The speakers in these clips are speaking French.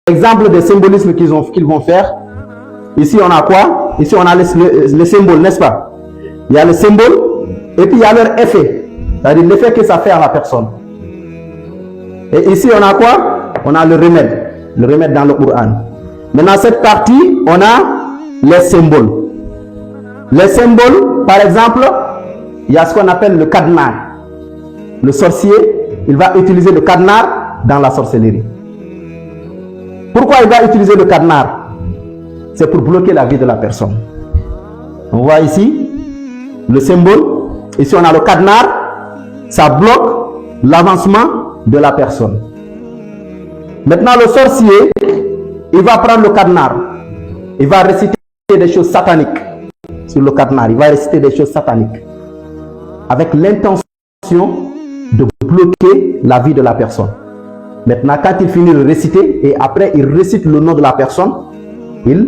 Exemple des symbolismes qu'ils vont faire. Ici, on a quoi? Ici, on a les symboles, n'est-ce pas? Il y a le symbole et puis il y a leur effet. C'est-à-dire l'effet que ça fait à la personne. Et ici, on a quoi? On a le remède dans le Coran. Maintenant, cette partie, on a les symboles. Les symboles, par exemple, il y a ce qu'on appelle le cadenas. Le sorcier, il va utiliser le cadenas dans la sorcellerie. Pourquoi il va utiliser le cadenas? C'est pour bloquer la vie de la personne. On voit ici le symbole. Ici, on a le cadenas. Ça bloque l'avancement de la personne. Maintenant, le sorcier, il va prendre le cadenas. Il va réciter des choses sataniques sur le cadenas. Il va réciter des choses sataniques avec l'intention de bloquer la vie de la personne. Maintenant, quand il finit de réciter et après il récite le nom de la personne, il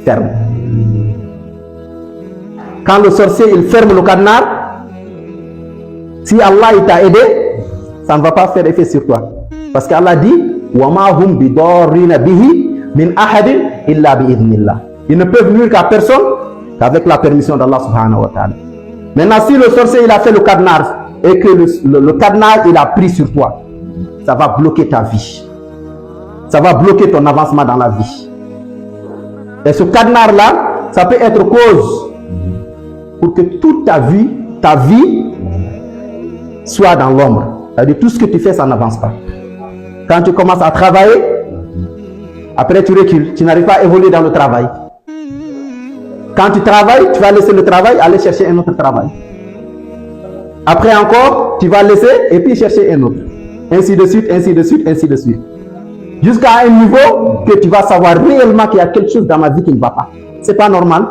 ferme. Quand le sorcier il ferme le cadenas, si Allah t'a aidé, ça ne va pas faire effet sur toi. Parce qu'Allah dit وَمَا هُمْ بِضَارِّينَ بِهِ مِنْ أَحَدٍ إِلَّا بِإِذْنِ اللَّهِ. Ils ne peuvent nuire qu'à personne qu'avec la permission d'Allah subhanahu wa ta'ala. Maintenant, si le sorcier il a fait le cadenas et que le cadenas il a pris sur toi, ça va bloquer ta vie. Ça va bloquer ton avancement dans la vie. Et ce cadenas-là, ça peut être cause pour que toute ta vie soit dans l'ombre. C'est-à-dire tout ce que tu fais, ça n'avance pas. Quand tu commences à travailler, après tu recules, tu n'arrives pas à évoluer dans le travail. Quand tu travailles, tu vas laisser le travail, aller chercher un autre travail. Après encore, tu vas laisser et puis chercher un autre. Ainsi de suite, ainsi de suite, ainsi de suite. Jusqu'à un niveau que tu vas savoir réellement qu'il y a quelque chose dans ma vie qui ne va pas. C'est pas normal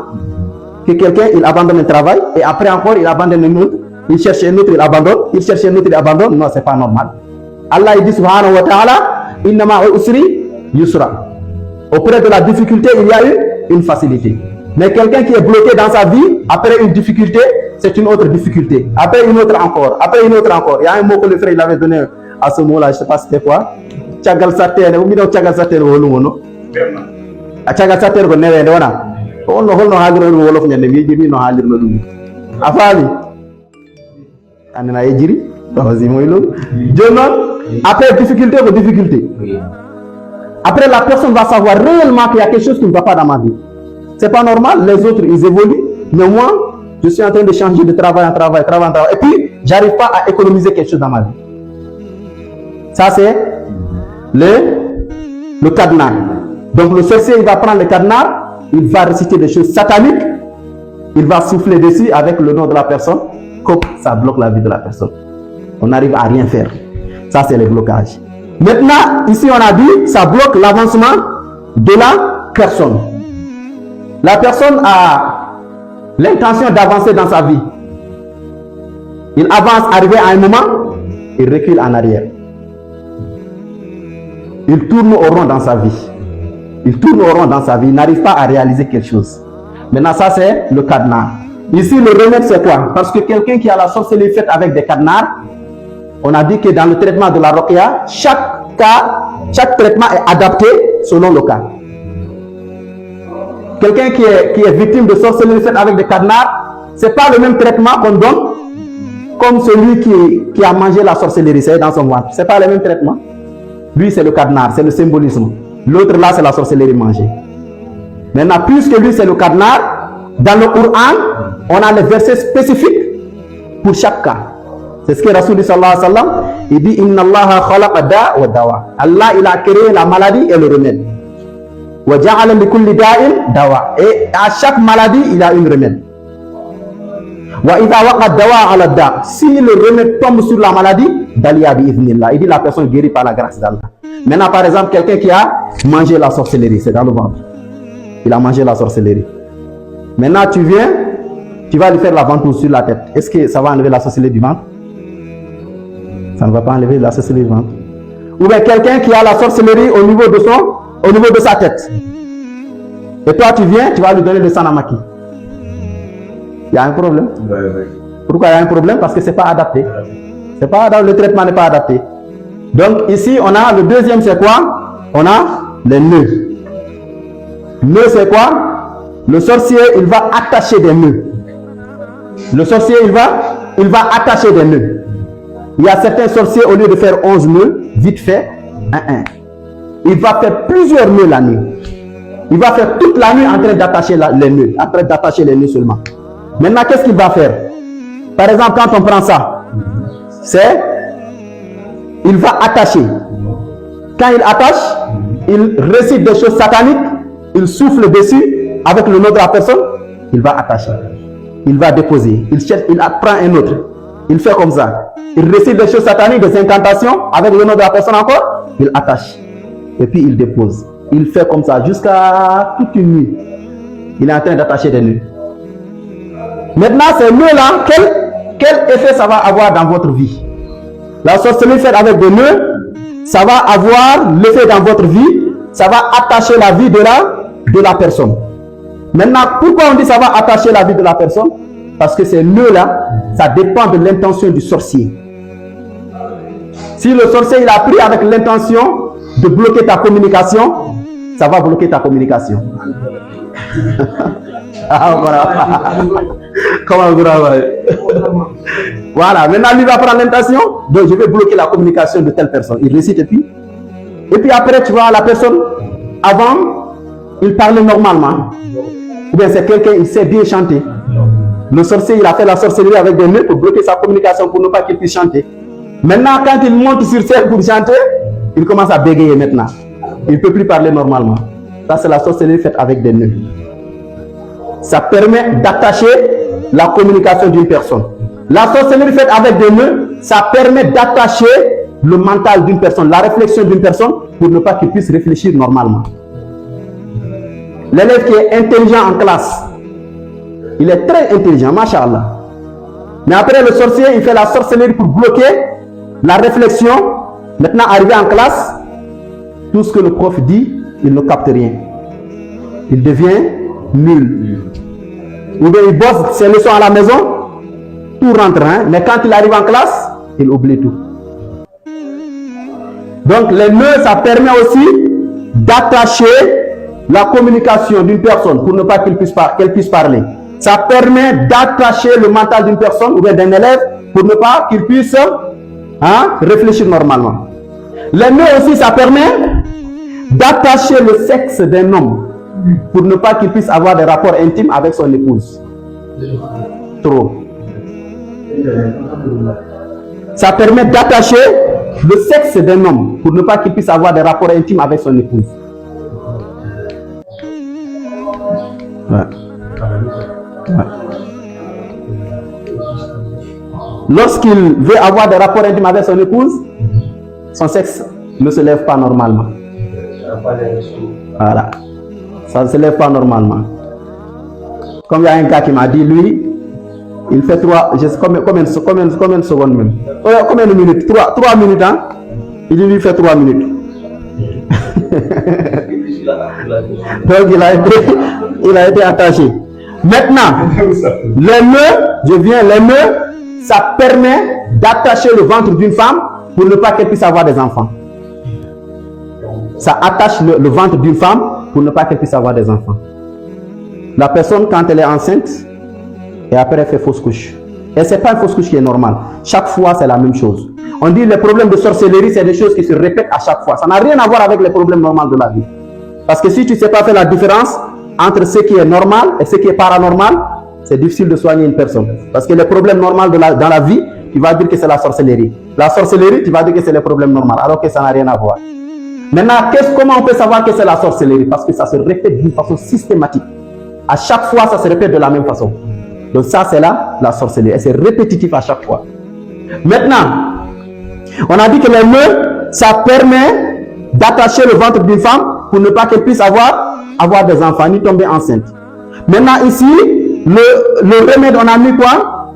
que quelqu'un il abandonne un travail et après encore il abandonne un autre, il cherche un autre, il abandonne, il cherche un autre, il abandonne. Non, c'est pas normal. Allah il dit subhanahu wa ta'ala, inna ma'al usri yusra. Auprès de la difficulté, il y a une facilité. Mais quelqu'un qui est bloqué dans sa vie, après une difficulté, c'est une autre difficulté. Après une autre encore, après une autre encore. Il y a un mot que le frère il avait donné à ce mot-là, je ne sais pas c'était quoi. Tchagal sater, ou bien tchagal sater ou non. Tchagal sater ou ne wana. On ne hol no hagro no wolof nyande mi jimi no halir no dum. Afali. Anna yejiri, vas-y moy lo. Jonon, après difficulté ou difficulté. Après la personne va savoir réellement qu'il y a quelque chose qui ne va pas dans ma vie. C'est pas normal, les autres ils évoluent, mais moi je suis en train de changer de travail en travail, et puis j'arrive pas à économiser quelque chose dans ma vie. Ça c'est le cadenas. Donc le sorcier il va prendre le cadenas, il va réciter des choses sataniques, il va souffler dessus avec le nom de la personne, comme ça bloque la vie de la personne. On n'arrive à rien faire. Ça c'est le blocage. Maintenant, ici on a dit, ça bloque l'avancement de la personne. La personne a l'intention d'avancer dans sa vie. Il avance, arrivé à un moment, il recule en arrière. Il tourne au rond dans sa vie. Il tourne au rond dans sa vie, il n'arrive pas à réaliser quelque chose. Maintenant, ça c'est le cadenas. Ici, le remède c'est quoi? Parce que quelqu'un qui a la sorcellerie faite avec des cadenas, on a dit que dans le traitement de la ruqya, chaque traitement est adapté selon le cas. Quelqu'un qui est victime de sorcellerie faite avec des cadenas, c'est pas le même traitement qu'on donne comme celui qui a mangé la sorcellerie, c'est dans son ventre. C'est pas le même traitement. Lui, c'est le cadenas, c'est le symbolisme. L'autre là, c'est la sorcellerie mangée. Maintenant, puisque lui, c'est le cadenas, dans le Coran, on a les versets spécifiques pour chaque cas. C'est ce que Rasul sallallahu alayhi wa sallam, il dit Inna Allah khalaqa da wa dawa. Allah, il a créé la maladie et le remède. Wa ja'ala li kulli da'in dawa. Et à chaque maladie, il a une remède. Wa idha waqa dawa ala da. Si le remède tombe sur la maladie, daliya bi idhnillah. Il dit la personne guérit par la grâce d'Allah. Maintenant, par exemple, quelqu'un qui a mangé la sorcellerie, c'est dans le ventre. Il a mangé la sorcellerie. Maintenant, tu viens, tu vas lui faire la ventouse sur la tête. Est-ce que ça va enlever la sorcellerie du ventre? Ça ne va pas enlever la sorcellerie du ventre. Ou bien quelqu'un qui a la sorcellerie au niveau de sa tête. Et toi, tu viens, tu vas lui donner le sanamaki. Il y a un problème. Pourquoi il y a un problème? Parce que ce n'est pas adapté. Le traitement n'est pas adapté. Donc ici, on a le deuxième, c'est quoi? On a les nœuds. Nœud, c'est quoi? Le sorcier, il va attacher des nœuds. Le sorcier, il va attacher des nœuds. Il y a certains sorciers, au lieu de faire 11 nœuds, vite fait, il va faire plusieurs nœuds la nuit. Il va faire toute la nuit en train d'attacher les nœuds, après d'attacher les nœuds seulement. Maintenant, qu'est-ce qu'il va faire? Par exemple, quand on prend ça, il va attacher. Quand il attache, il récite des choses sataniques, il souffle dessus avec le nom de la personne, il va attacher. Il va déposer, il prend un autre, il fait comme ça. Il récite des choses sataniques, des incantations, avec le nom de la personne encore, il attache. Et puis il dépose. Il fait comme ça jusqu'à toute une nuit. Il est en train d'attacher des nœuds. Maintenant, ces nœuds-là, quel effet ça va avoir dans votre vie? La sorcellerie faite avec des nœuds, ça va avoir l'effet dans votre vie, ça va attacher la vie de la personne. Maintenant, pourquoi on dit ça va attacher la vie de la personne? Parce que ces nœuds-là, ça dépend de l'intention du sorcier. Si le sorcier il a pris avec l'intention de bloquer ta communication, ça va bloquer ta communication. Voilà. Comment voilà, maintenant lui va prendre l'intention, donc je vais bloquer la communication de telle personne. Il récite et puis après tu vois la personne, avant il parlait normalement. Ou bien c'est quelqu'un, il sait bien chanter. Le sorcier, il a fait la sorcellerie avec des nœuds pour bloquer sa communication pour ne pas qu'il puisse chanter. Maintenant, quand il monte sur scène pour chanter, il commence à bégayer maintenant. Il ne peut plus parler normalement. Ça, c'est la sorcellerie faite avec des nœuds. Ça permet d'attacher la communication d'une personne. La sorcellerie faite avec des nœuds, ça permet d'attacher le mental d'une personne, la réflexion d'une personne, pour ne pas qu'il puisse réfléchir normalement. L'élève qui est intelligent en classe, il est très intelligent, machallah. Mais après le sorcier, il fait la sorcellerie pour bloquer la réflexion. Maintenant, arrivé en classe, tout ce que le prof dit, il ne capte rien. Il devient nul. Ou bien il bosse ses leçons à la maison, tout rentre, mais quand il arrive en classe, il oublie tout. Donc les nœuds, ça permet aussi d'attacher la communication d'une personne pour ne pas qu'elle puisse parler. Ça permet d'attacher le mental d'une personne ou bien d'un élève pour ne pas qu'il puisse réfléchir normalement. Les nœuds aussi, ça permet d'attacher le sexe d'un homme pour ne pas qu'il puisse avoir des rapports intimes avec son épouse. Trop. Ça permet d'attacher le sexe d'un homme pour ne pas qu'il puisse avoir des rapports intimes avec son épouse. Ouais. Ouais. Lorsqu'il veut avoir des rapports intimes avec son épouse, son sexe ne se lève pas normalement. Voilà. Ça ne se lève pas normalement. Comme il y a un gars qui m'a dit, lui, il fait combien de secondes même? Combien de minutes? 3 minutes, hein? Il lui fait 3 minutes. Donc il a été attaché. Maintenant, les nœuds, ça permet d'attacher le ventre d'une femme pour ne pas qu'elle puisse avoir des enfants. Ça attache le ventre d'une femme pour ne pas qu'elle puisse avoir des enfants. La personne, quand elle est enceinte, et après elle fait fausse couche. Et ce n'est pas une fausse couche qui est normale. Chaque fois, c'est la même chose. On dit les problèmes de sorcellerie, c'est des choses qui se répètent à chaque fois. Ça n'a rien à voir avec les problèmes normaux de la vie. Parce que si tu ne sais pas faire la différence entre ce qui est normal et ce qui est paranormal, c'est difficile de soigner une personne. Parce que les problèmes normaux dans la vie, tu vas dire que c'est la sorcellerie. La sorcellerie, tu vas dire que c'est les problèmes normaux, alors que ça n'a rien à voir. Maintenant, comment on peut savoir que c'est la sorcellerie? Parce que ça se répète d'une façon systématique. À chaque fois, ça se répète de la même façon. Donc ça, c'est la sorcellerie. Et c'est répétitif à chaque fois. Maintenant, on a dit que les nœuds, ça permet d'attacher le ventre d'une femme pour ne pas qu'elle puisse avoir des enfants, ni tomber enceinte. Maintenant ici, le remède, on a mis quoi?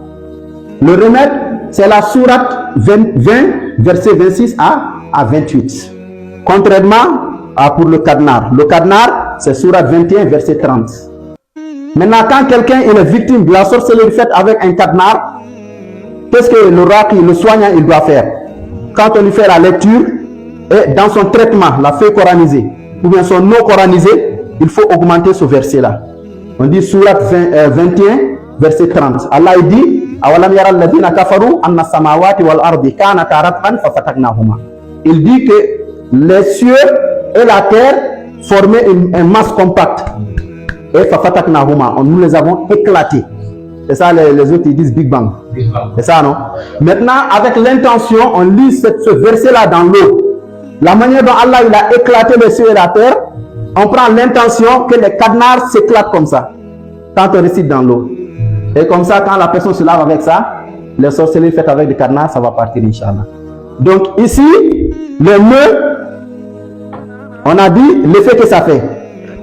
Le remède, c'est la sourate 20, verset 26 à 28. Contrairement pour le cadenas. Le cadenas, c'est sourate 21, verset 30. Maintenant, quand quelqu'un est victime de la sorcellerie faite avec un cadenas, qu'est-ce que l'oracle, le soignant, il doit faire? Quand on lui fait la lecture, et dans son traitement, la feuille coranisée, ou bien sont non coranisés, il faut augmenter ce verset-là. On dit Surat 21, verset 30. Allah dit Awalam yara alladhina kafaru anna samawati wal ardi kanata ratqan fafataknahuma. Il dit que les cieux et la terre formaient une masse compacte. Et fafataknahuma, nous les avons éclatés. C'est ça, les autres ils disent Big Bang. C'est ça, non? Maintenant, avec l'intention, on lit ce verset-là dans l'eau. La manière dont Allah il a éclaté les cieux et la terre, on prend l'intention que les cadenas s'éclatent comme ça, quand on récite dans l'eau. Et comme ça, quand la personne se lave avec ça, les sorcelleries faites avec des cadenas, ça va partir, Inch'Allah. Donc ici, le nœud, on a dit l'effet que ça fait.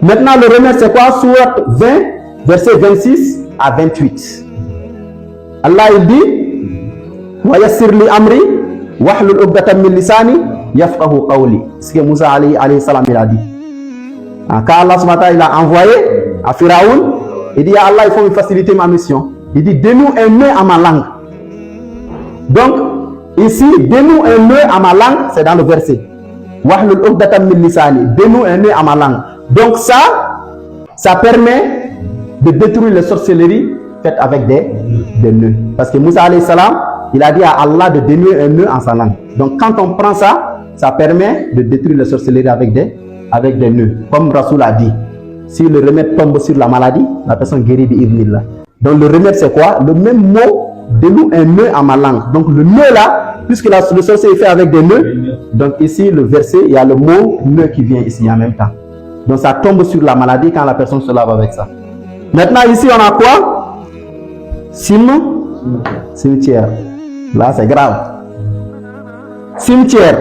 Maintenant, le remède, c'est quoi? Surat 20, verset 26 à 28. Allah, il dit Wa yassir li amri, wahlul uqdatan min lisani, yafqahu qawli. Ce que Moussa alayhi salam il a dit. Quand Allah il a envoyé à Pharaon, il dit Allah, il faut me faciliter ma mission. Il dit donne-nous un nœud à ma langue. Donc, ici, donne-nous un nœud à ma langue, c'est dans le verset. Wahlul uqdatan min lisani, donne-nous un nœud à ma langue. Donc, ça permet de détruire les sorcelleries faites avec des nœuds. Parce que Moussa alayhi salam, il a dit à Allah de donner un nœud en sa langue. Donc, quand on prend ça, ça permet de détruire les sorcelleries avec des nœuds. Comme Rasoul a dit, si le remède tombe sur la maladie, la personne guérit bi'idhnillah. Donc le remède c'est quoi? Le même mot, donne-nous un nœud à ma langue. Donc le nœud là, puisque le sorcier est fait avec des nœuds, donc ici le verset, il y a le mot nœud qui vient ici en même temps. Donc ça tombe sur la maladie quand la personne se lave avec ça. Maintenant ici on a quoi? Cimetière. Là c'est grave. Cimetière.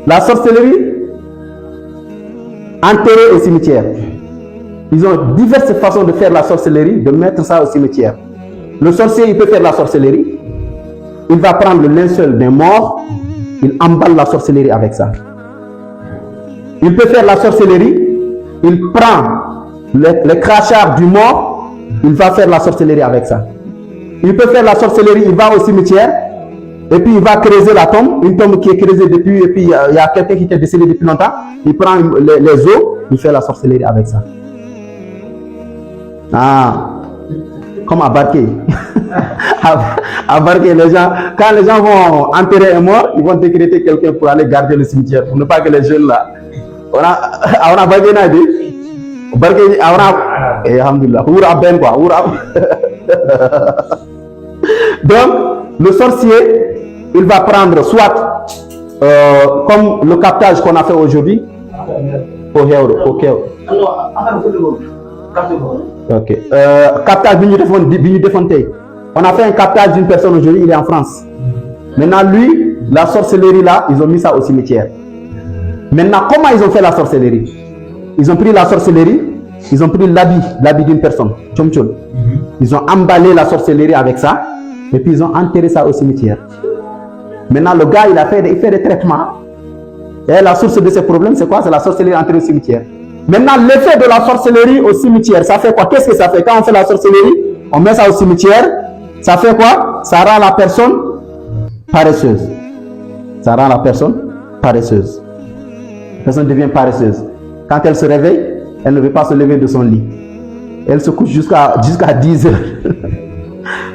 La sorcellerie enterrée au cimetière. Ils ont diverses façons de faire la sorcellerie, de mettre ça au cimetière. Le sorcier, il peut faire la sorcellerie. Il va prendre le linceul d'un mort, il emballe la sorcellerie avec ça. Il peut faire la sorcellerie, il prend le crachard du mort, il va faire la sorcellerie avec ça. Il peut faire la sorcellerie, il va au cimetière, et puis il va creuser la tombe, une tombe qui est creusée depuis, et puis il y a quelqu'un qui était décédé depuis longtemps, il prend les os, il fait la sorcellerie avec ça. Ah, comme à Barké. À Barké, les gens, quand les gens vont enterrer un mort, ils vont décréter quelqu'un pour aller garder le cimetière, pour ne pas que les jeunes là. On a Barké n'a dit. Barké, on a. Et alhamdulillah, Oura Ben quoi, Oura. Donc, le sorcier, il va prendre soit comme le captage qu'on a fait aujourd'hui. Ok. Captage on a fait un captage d'une personne aujourd'hui, il est en France. Maintenant, lui, la sorcellerie là, ils ont mis ça au cimetière. Maintenant, comment ils ont fait la sorcellerie? Ils ont pris la sorcellerie, ils ont pris l'habit d'une personne. Ils ont emballé la sorcellerie avec ça, et puis ils ont enterré ça au cimetière. Maintenant, le gars, il fait des traitements. Et la source de ces problèmes, c'est quoi? C'est la sorcellerie enterrée au cimetière. Maintenant, l'effet de la sorcellerie au cimetière, ça fait quoi? Qu'est-ce que ça fait? Quand on fait la sorcellerie, on met ça au cimetière, ça fait quoi? Ça rend la personne paresseuse. Ça rend la personne paresseuse. La personne devient paresseuse. Quand elle se réveille, elle ne veut pas se lever de son lit. Elle se couche jusqu'à 10 heures.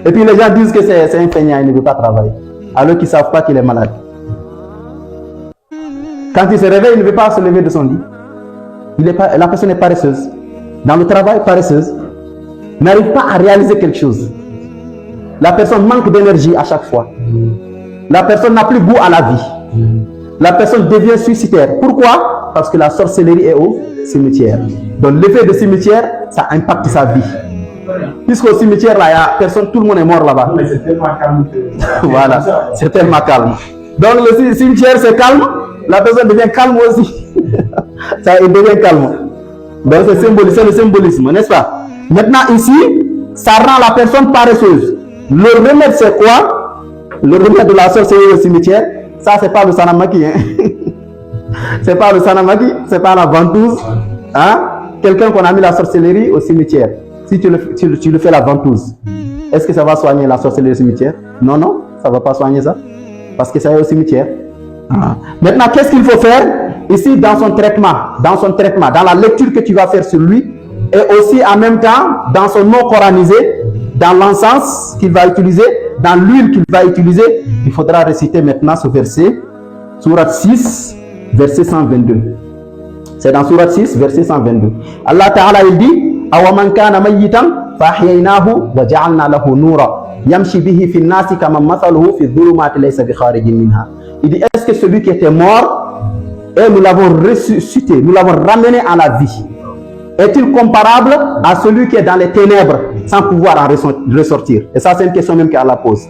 Et puis les gens disent que c'est un feignant, il ne veut pas travailler. Alors qu'ils ne savent pas qu'il est malade. Quand il se réveille, il ne veut pas se lever de son lit. La personne est paresseuse. Dans le travail, paresseuse. N'arrive pas à réaliser quelque chose. La personne manque d'énergie à chaque fois. La personne n'a plus goût à la vie. La personne devient suicidaire. Pourquoi? Parce que la sorcellerie est au cimetière. Donc l'effet de cimetière, ça impacte sa vie. Puisqu'au cimetière, là, il n'y a personne, tout le monde est mort là-bas. Mais c'est tellement calme que... Voilà, c'est tellement calme. Donc le cimetière, c'est calme. La personne devient calme aussi. Ça devient calme. Donc c'est le symbolisme, n'est-ce pas? Maintenant ici, ça rend la personne paresseuse. Le remède c'est quoi? Le remède de la sorcellerie au cimetière, ça c'est pas le sanamaki. Hein? C'est pas le sanamaki, c'est pas la ventouse. Hein? Quelqu'un qu'on a mis la sorcellerie au cimetière. Si tu le fais la ventouse, est-ce que ça va soigner la sorcellerie au cimetière? Non, non, ça va pas soigner ça. Parce que ça est au cimetière. Ah. Maintenant, qu'est-ce qu'il faut faire? ici dans son traitement, dans la lecture que tu vas faire sur lui, et aussi en même temps dans son nom coranisé, dans l'encens qu'il va utiliser, dans l'huile qu'il va utiliser, il faudra réciter maintenant ce verset, Sourate 6, verset 122. C'est dans Sourate 6, verset 122. Allah Ta'ala il dit, Awaman kana mayyitan fahyaynahu wa ja'alna lahu nura yamshi bihi fi an-nasi kama mathaluhu fi dhulumati laysa bi kharijin minha. Il dit, est-ce que celui qui était mort et nous l'avons ressuscité, nous l'avons ramené à la vie, est-il comparable à celui qui est dans les ténèbres sans pouvoir en ressortir? Et ça, c'est une question même qu'Allah pose.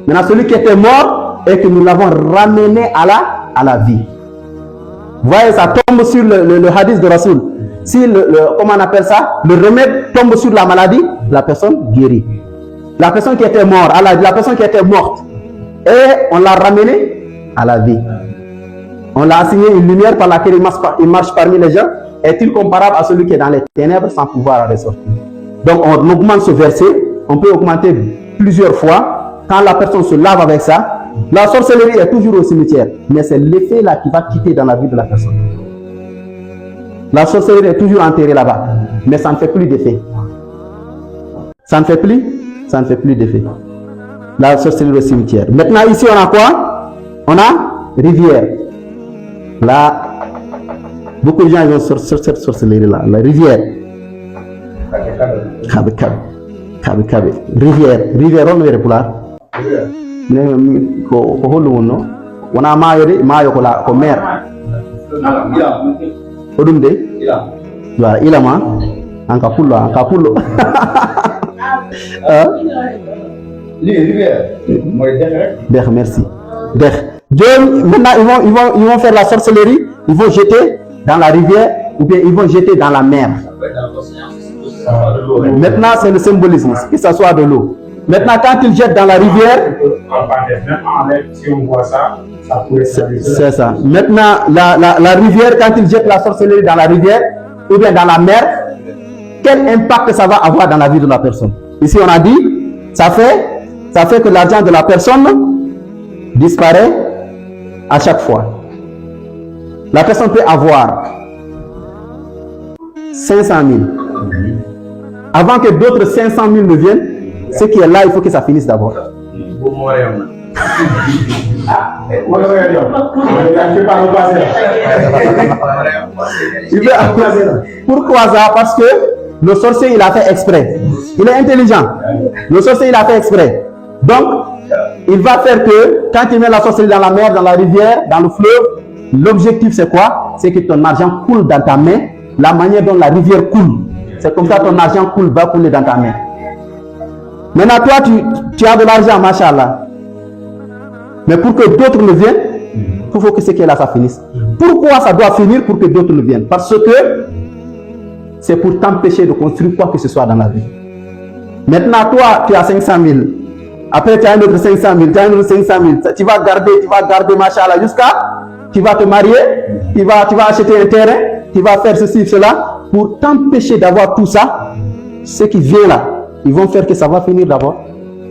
Maintenant, celui qui était mort et que nous l'avons ramené à la vie. Vous voyez, ça tombe sur le hadith de Rasoul. Si comment on appelle ça? Le remède tombe sur la maladie, la personne guérit. La personne qui était morte, la personne qui était morte, et on l'a ramenée à la vie. On l'a assigné une lumière par laquelle il marche parmi les gens. Est-il comparable à celui qui est dans les ténèbres sans pouvoir en ressortir? Donc on augmente ce verset, on peut augmenter plusieurs fois. Quand la personne se lave avec ça, la sorcellerie est toujours au cimetière, mais c'est l'effet là qui va quitter dans la vie de la personne. La sorcellerie est toujours enterrée là-bas, mais ça ne fait plus d'effet. Ça ne fait plus d'effet. La sorcellerie au cimetière. Maintenant ici on a quoi? On a rivière. Là, beaucoup de gens vont sur cette sorcellerie là, la rivière. Kabe. Rivière, on est pour là. Ko holu no wana mayo ko mer odum de wa ilama anka pullo Dech, merci. Maintenant ils vont faire la sorcellerie, ils vont jeter dans la rivière ou bien ils vont jeter dans la mer. Maintenant c'est le symbolisme, que ça soit de l'eau. Maintenant, quand ils jettent dans la rivière, si on voit ça, c'est ça. Maintenant, la rivière, quand ils jettent la sorcellerie dans la rivière ou bien dans la mer, quel impact ça va avoir dans la vie de la personne? Ici, on a dit, ça fait que l'argent de la personne disparaît à chaque fois. La personne peut avoir 500 000. Avant que d'autres 500 000 ne viennent, ce qui est là, il faut que ça finisse d'abord. Pourquoi ça? Parce que le sorcier, il a fait exprès. Il est intelligent. Le sorcier, il a fait exprès. Donc, il va faire que quand il met la sorcellerie dans la mer, dans la rivière, dans le fleuve, l'objectif c'est quoi? C'est que ton argent coule dans ta main, la manière dont la rivière coule. C'est comme ça que ton argent va couler dans ta main. Maintenant, toi, tu as de l'argent, machallah. Mais pour que d'autres ne viennent, il faut que ce qui est là, ça finisse. Pourquoi ça doit finir pour que d'autres ne viennent? Parce que c'est pour t'empêcher de construire quoi que ce soit dans la vie. Maintenant, toi, tu as 500 000. Après, tu as un autre 500 000, tu as un autre 500 000. Tu vas garder, machallah, jusqu'à tu vas te marier, tu vas acheter un terrain, tu vas faire ceci, cela, pour t'empêcher d'avoir tout ça. Ce qui vient là, ils vont faire que ça va finir d'abord.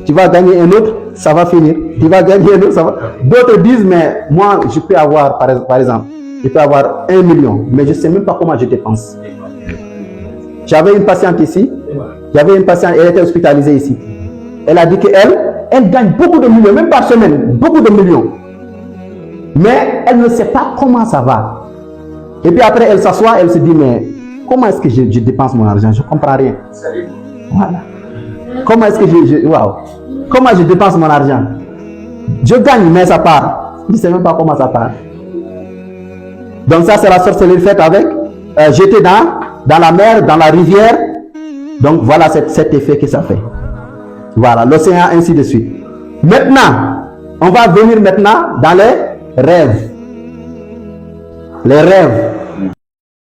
Tu vas gagner un autre, ça va finir. Tu vas gagner un autre, ça va. D'autres disent, mais moi, je peux avoir, par exemple, je peux avoir 1 million, mais je ne sais même pas comment je dépense. J'avais une patiente ici, elle était hospitalisée ici. Elle a dit qu'elle gagne beaucoup de millions, même par semaine, beaucoup de millions. Mais elle ne sait pas comment ça va. Et puis après, elle s'assoit, elle se dit, mais comment est-ce que je dépense mon argent? Je ne comprends rien. Voilà. Comment est-ce que comment je dépense mon argent? Je gagne, mais ça part. Je ne sais même pas comment ça part. Donc ça, c'est la sorcellerie faite avec, jeter dans la mer, dans la rivière. Donc voilà cet effet que ça fait. Voilà, l'océan, ainsi de suite. Maintenant, on va venir maintenant dans les rêves. Les rêves.